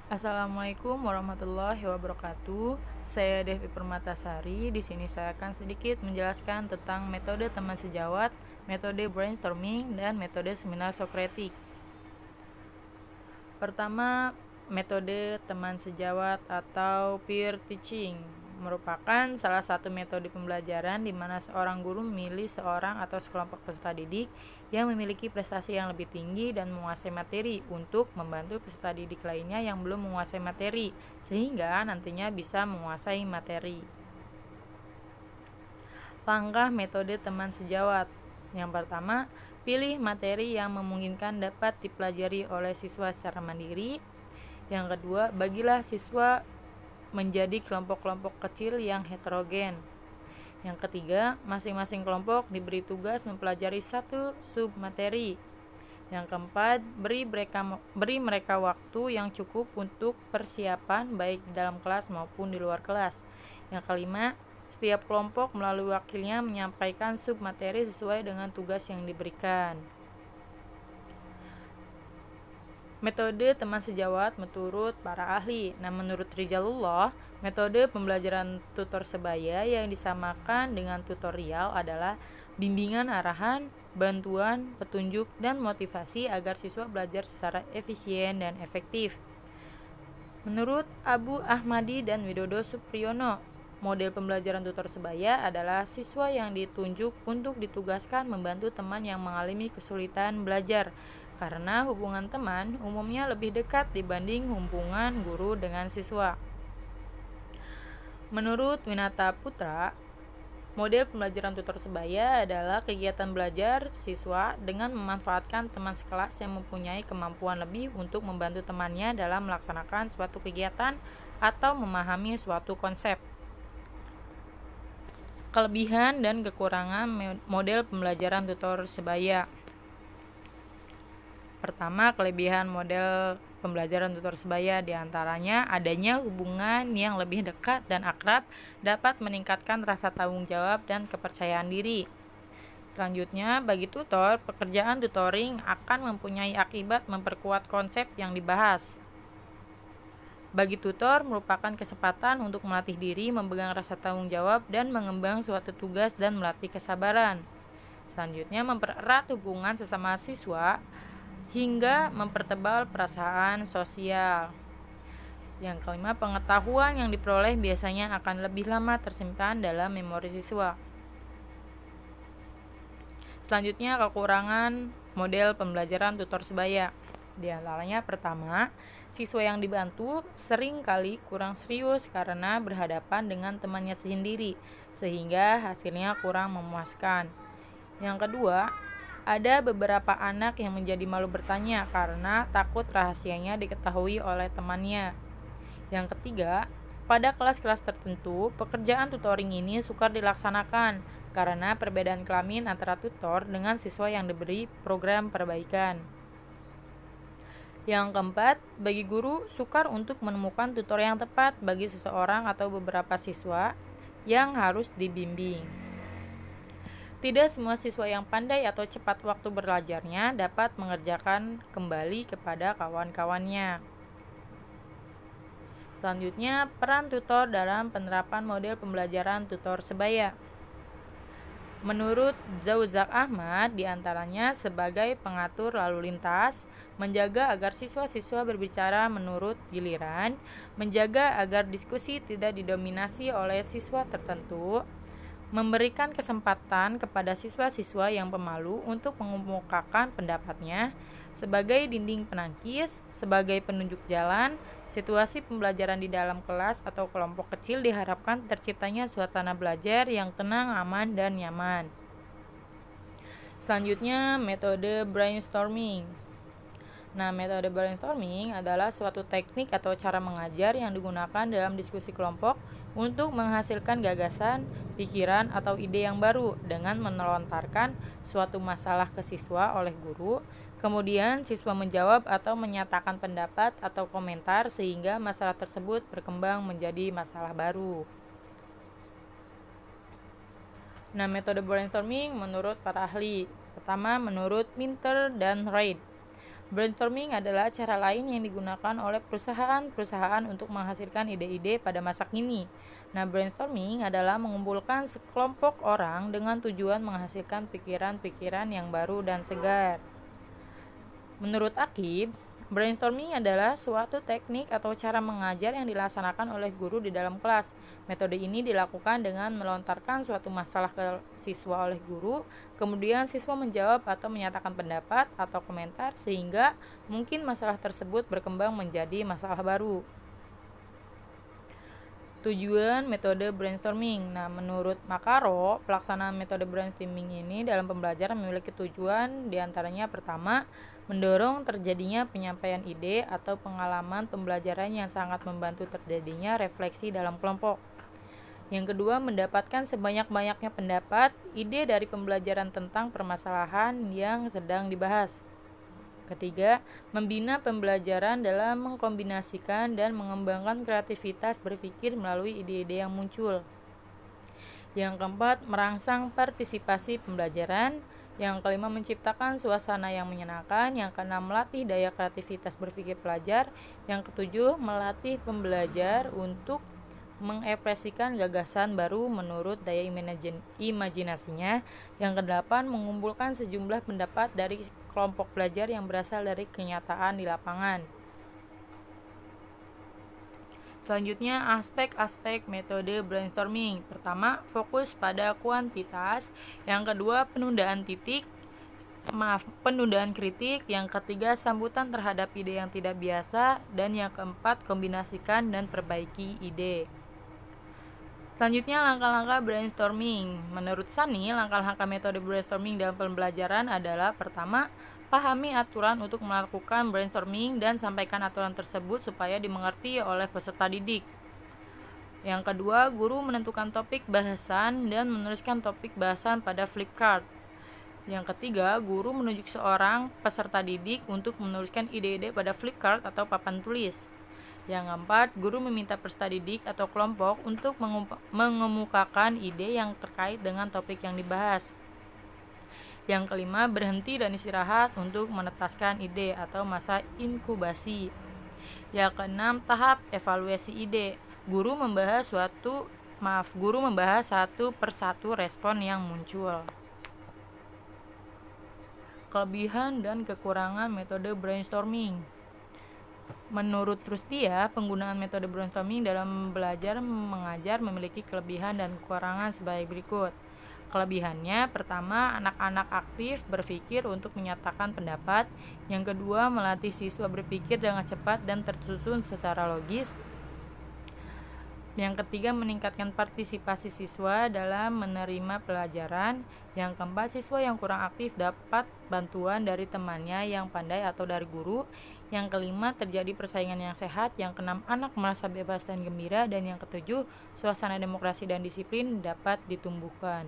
Assalamualaikum warahmatullahi wabarakatuh. Saya Devi Permatasari. Di sini saya akan sedikit menjelaskan tentang metode teman sejawat, metode brainstorming, dan metode seminar Sokratik. Pertama, metode teman sejawat atau peer teaching merupakan salah satu metode pembelajaran di mana seorang guru memilih seorang atau sekelompok peserta didik yang memiliki prestasi yang lebih tinggi dan menguasai materi untuk membantu peserta didik lainnya yang belum menguasai materi, sehingga nantinya bisa menguasai materi. Langkah metode teman sejawat. Yang pertama, pilih materi yang memungkinkan dapat dipelajari oleh siswa secara mandiri. Yang kedua, bagilah siswa menjadi kelompok-kelompok kecil yang heterogen. Yang ketiga, masing-masing kelompok diberi tugas mempelajari satu submateri. Yang keempat, beri mereka waktu yang cukup untuk persiapan baik di dalam kelas maupun di luar kelas. Yang kelima, setiap kelompok melalui wakilnya menyampaikan submateri sesuai dengan tugas yang diberikan. Metode teman sejawat menurut para ahli. Menurut Rizalullah, metode pembelajaran tutor sebaya yang disamakan dengan tutorial adalah bimbingan arahan, bantuan, petunjuk, dan motivasi agar siswa belajar secara efisien dan efektif. Menurut Abu Ahmadi dan Widodo Supriyono, model pembelajaran tutor sebaya adalah siswa yang ditunjuk untuk ditugaskan membantu teman yang mengalami kesulitan belajar, karena hubungan teman umumnya lebih dekat dibanding hubungan guru dengan siswa. Menurut Winata Putra, model pembelajaran tutor sebaya adalah kegiatan belajar siswa dengan memanfaatkan teman sekelas yang mempunyai kemampuan lebih untuk membantu temannya dalam melaksanakan suatu kegiatan atau memahami suatu konsep. Kelebihan dan kekurangan model pembelajaran tutor sebaya. Pertama, kelebihan model pembelajaran tutor sebaya diantaranya adanya hubungan yang lebih dekat dan akrab, dapat meningkatkan rasa tanggung jawab dan kepercayaan diri. Selanjutnya, bagi tutor, pekerjaan tutoring akan mempunyai akibat memperkuat konsep yang dibahas. Bagi tutor, merupakan kesempatan untuk melatih diri, memegang rasa tanggung jawab, dan mengembang suatu tugas dan melatih kesabaran. Selanjutnya, mempererat hubungan sesama siswa hingga mempertebal perasaan sosial. Yang kelima, pengetahuan yang diperoleh biasanya akan lebih lama tersimpan dalam memori siswa. Selanjutnya, kekurangan model pembelajaran tutor sebaya. Di antaranya, pertama, siswa yang dibantu sering kali kurang serius karena berhadapan dengan temannya sendiri, sehingga hasilnya kurang memuaskan. Yang kedua, ada beberapa anak yang menjadi malu bertanya karena takut rahasianya diketahui oleh temannya. Yang ketiga, pada kelas-kelas tertentu, pekerjaan tutoring ini sukar dilaksanakan karena perbedaan kelamin antara tutor dengan siswa yang diberi program perbaikan. Yang keempat, bagi guru sukar untuk menemukan tutor yang tepat bagi seseorang atau beberapa siswa yang harus dibimbing. Tidak semua siswa yang pandai atau cepat waktu belajarnya dapat mengerjakan kembali kepada kawan-kawannya. Selanjutnya, peran tutor dalam penerapan model pembelajaran tutor sebaya. Menurut Zauzak Ahmad, diantaranya sebagai pengatur lalu lintas, menjaga agar siswa-siswa berbicara menurut giliran, menjaga agar diskusi tidak didominasi oleh siswa tertentu, memberikan kesempatan kepada siswa-siswa yang pemalu untuk mengemukakan pendapatnya, sebagai dinding penangkis, sebagai penunjuk jalan. Situasi pembelajaran di dalam kelas atau kelompok kecil diharapkan terciptanya suasana belajar yang tenang, aman, dan nyaman. Selanjutnya, metode brainstorming. Metode brainstorming adalah suatu teknik atau cara mengajar yang digunakan dalam diskusi kelompok untuk menghasilkan gagasan, pikiran, atau ide yang baru dengan melontarkan suatu masalah ke siswa oleh guru. Kemudian siswa menjawab atau menyatakan pendapat atau komentar sehingga masalah tersebut berkembang menjadi masalah baru. Metode brainstorming menurut para ahli. Pertama, menurut Minter dan Reid, Brainstorming adalah cara lain yang digunakan oleh perusahaan-perusahaan untuk menghasilkan ide-ide pada masa kini. Nah, brainstorming adalah mengumpulkan sekelompok orang dengan tujuan menghasilkan pikiran-pikiran yang baru dan segar. Menurut Akib, brainstorming adalah suatu teknik atau cara mengajar yang dilaksanakan oleh guru di dalam kelas. Metode ini dilakukan dengan melontarkan suatu masalah ke siswa oleh guru, kemudian siswa menjawab atau menyatakan pendapat atau komentar sehingga mungkin masalah tersebut berkembang menjadi masalah baru. Tujuan metode brainstorming. Nah, menurut Makaro, pelaksanaan metode brainstorming ini dalam pembelajaran memiliki tujuan diantaranya pertama, mendorong terjadinya penyampaian ide atau pengalaman pembelajaran yang sangat membantu terjadinya refleksi dalam kelompok. Yang kedua, mendapatkan sebanyak-banyaknya pendapat, ide dari pembelajaran tentang permasalahan yang sedang dibahas. Ketiga, membina pembelajaran dalam mengkombinasikan dan mengembangkan kreativitas berpikir melalui ide-ide yang muncul. Yang keempat, merangsang partisipasi pembelajaran. Yang kelima, menciptakan suasana yang menyenangkan. Yang keenam, melatih daya kreativitas berpikir pelajar. Yang ketujuh, melatih pembelajar untuk mengekspresikan gagasan baru menurut daya imajinasinya. Yang kedelapan, mengumpulkan sejumlah pendapat dari kelompok belajar yang berasal dari kenyataan di lapangan. Selanjutnya, aspek-aspek metode brainstorming. Pertama, fokus pada kuantitas. Yang kedua, penundaan kritik. Yang ketiga, sambutan terhadap ide yang tidak biasa. Dan yang keempat, kombinasikan dan perbaiki ide. Selanjutnya, langkah-langkah brainstorming. Menurut Sani, langkah-langkah metode brainstorming dalam pembelajaran adalah pertama, pahami aturan untuk melakukan brainstorming dan sampaikan aturan tersebut supaya dimengerti oleh peserta didik. Yang kedua, guru menentukan topik bahasan dan menuliskan topik bahasan pada flipchart. Yang ketiga, guru menunjuk seorang peserta didik untuk menuliskan ide-ide pada flipchart atau papan tulis. Yang keempat, guru meminta peserta didik atau kelompok untuk mengemukakan ide yang terkait dengan topik yang dibahas. Yang kelima, berhenti dan istirahat untuk menetaskan ide atau masa inkubasi. Yang keenam, tahap evaluasi ide. Guru membahas satu persatu respon yang muncul. Kelebihan dan kekurangan metode brainstorming. Menurut Rusdia, penggunaan metode brainstorming dalam belajar mengajar memiliki kelebihan dan kekurangan sebagai berikut. Kelebihannya, pertama, anak-anak aktif berpikir untuk menyatakan pendapat. Yang kedua, melatih siswa berpikir dengan cepat dan tersusun secara logis. Yang ketiga, meningkatkan partisipasi siswa dalam menerima pelajaran. Yang keempat, siswa yang kurang aktif dapat bantuan dari temannya yang pandai atau dari guru. Yang kelima, terjadi persaingan yang sehat. Yang keenam, anak merasa bebas dan gembira. Dan yang ketujuh, suasana demokrasi dan disiplin dapat ditumbuhkan.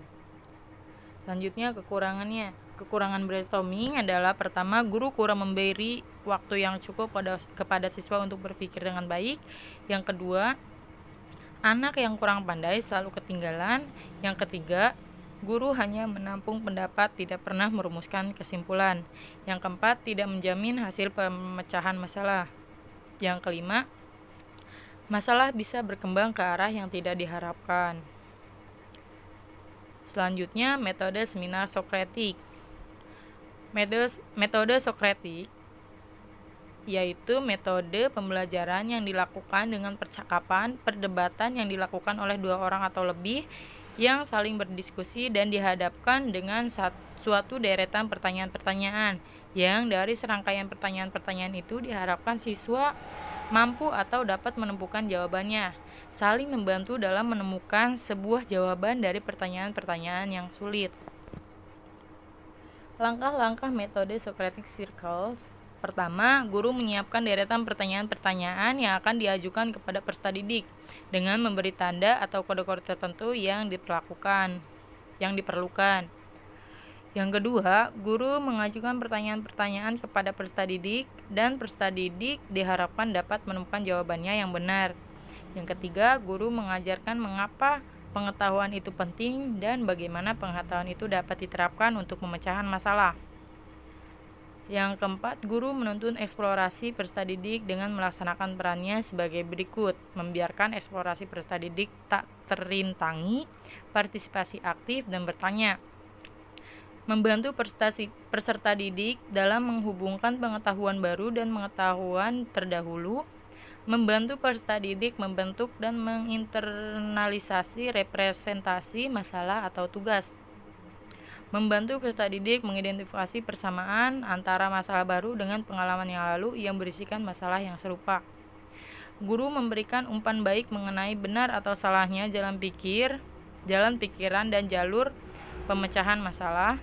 Selanjutnya, kekurangannya. Kekurangan brainstorming adalah pertama, guru kurang memberi waktu yang cukup kepada siswa untuk berpikir dengan baik. Yang kedua, anak yang kurang pandai selalu ketinggalan. Yang ketiga, guru hanya menampung pendapat, tidak pernah merumuskan kesimpulan. Yang keempat, tidak menjamin hasil pemecahan masalah. Yang kelima, masalah bisa berkembang ke arah yang tidak diharapkan. Selanjutnya, metode seminar Sokratik. Metode Sokratik yaitu metode pembelajaran yang dilakukan dengan percakapan, perdebatan yang dilakukan oleh dua orang atau lebih yang saling berdiskusi dan dihadapkan dengan suatu deretan pertanyaan-pertanyaan yang dari serangkaian pertanyaan-pertanyaan itu diharapkan siswa mampu atau dapat menemukan jawabannya, saling membantu dalam menemukan sebuah jawaban dari pertanyaan-pertanyaan yang sulit. Langkah-langkah metode Socratic Circles. Pertama, guru menyiapkan deretan pertanyaan-pertanyaan yang akan diajukan kepada peserta didik dengan memberi tanda atau kode-kode tertentu yang diperlukan. Yang kedua, guru mengajukan pertanyaan-pertanyaan kepada peserta didik dan peserta didik diharapkan dapat menemukan jawabannya yang benar. Yang ketiga, guru mengajarkan mengapa pengetahuan itu penting dan bagaimana pengetahuan itu dapat diterapkan untuk pemecahan masalah. Yang keempat, guru menuntun eksplorasi peserta didik dengan melaksanakan perannya sebagai berikut: membiarkan eksplorasi peserta didik tak terintangi, partisipasi aktif dan bertanya, membantu peserta didik dalam menghubungkan pengetahuan baru dan pengetahuan terdahulu, membantu peserta didik membentuk dan menginternalisasi representasi masalah atau tugas, membantu peserta didik mengidentifikasi persamaan antara masalah baru dengan pengalaman yang lalu yang berisikan masalah yang serupa. Guru memberikan umpan baik mengenai benar atau salahnya jalan pikiran dan jalur pemecahan masalah.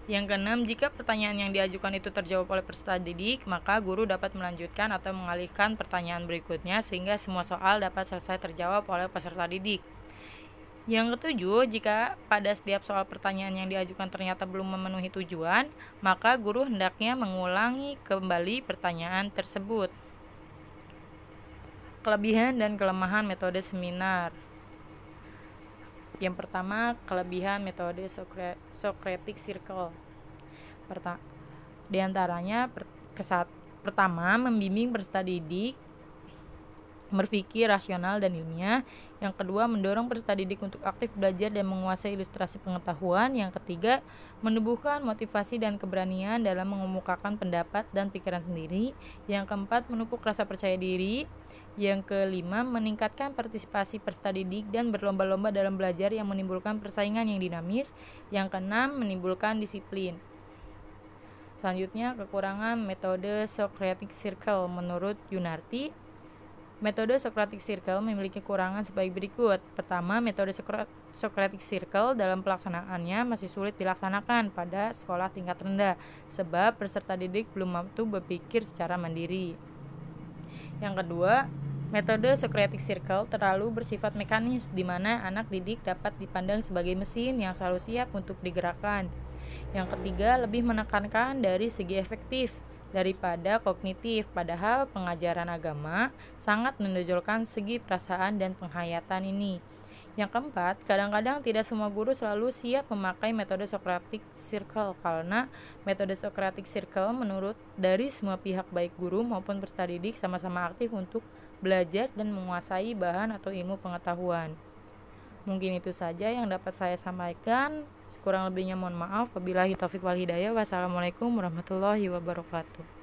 Yang keenam, jika pertanyaan yang diajukan itu terjawab oleh peserta didik, maka guru dapat melanjutkan atau mengalihkan pertanyaan berikutnya sehingga semua soal dapat selesai terjawab oleh peserta didik. Yang ketujuh, jika pada setiap soal pertanyaan yang diajukan ternyata belum memenuhi tujuan, maka guru hendaknya mengulangi kembali pertanyaan tersebut. Kelebihan dan kelemahan metode seminar. Yang pertama, kelebihan metode Socratic Circle. Di antaranya, pertama, membimbing peserta didik berpikir rasional dan ilmiah. Yang kedua, mendorong peserta didik untuk aktif belajar dan menguasai ilustrasi pengetahuan. Yang ketiga, menumbuhkan motivasi dan keberanian dalam mengemukakan pendapat dan pikiran sendiri. Yang keempat, memupuk rasa percaya diri. Yang kelima, meningkatkan partisipasi peserta didik dan berlomba-lomba dalam belajar yang menimbulkan persaingan yang dinamis. Yang keenam, menimbulkan disiplin. Selanjutnya, kekurangan metode Socratic Circle menurut Yunarti. Metode Socratic Circle memiliki kekurangan sebagai berikut. Pertama, metode Socratic Circle dalam pelaksanaannya masih sulit dilaksanakan pada sekolah tingkat rendah, sebab peserta didik belum mampu berpikir secara mandiri. Yang kedua, metode Socratic Circle terlalu bersifat mekanis, di mana anak didik dapat dipandang sebagai mesin yang selalu siap untuk digerakkan. Yang ketiga, lebih menekankan dari segi efektif daripada kognitif, padahal pengajaran agama sangat menonjolkan segi perasaan dan penghayatan ini. Yang keempat, kadang-kadang tidak semua guru selalu siap memakai metode Socratic Circle, karena metode Socratic Circle menurut dari semua pihak baik guru maupun peserta didik sama-sama aktif untuk belajar dan menguasai bahan atau ilmu pengetahuan. Mungkin itu saja yang dapat saya sampaikan. Kurang lebihnya mohon maaf. Wabillahi taufiq wal hidayah. Wassalamualaikum warahmatullahi wabarakatuh.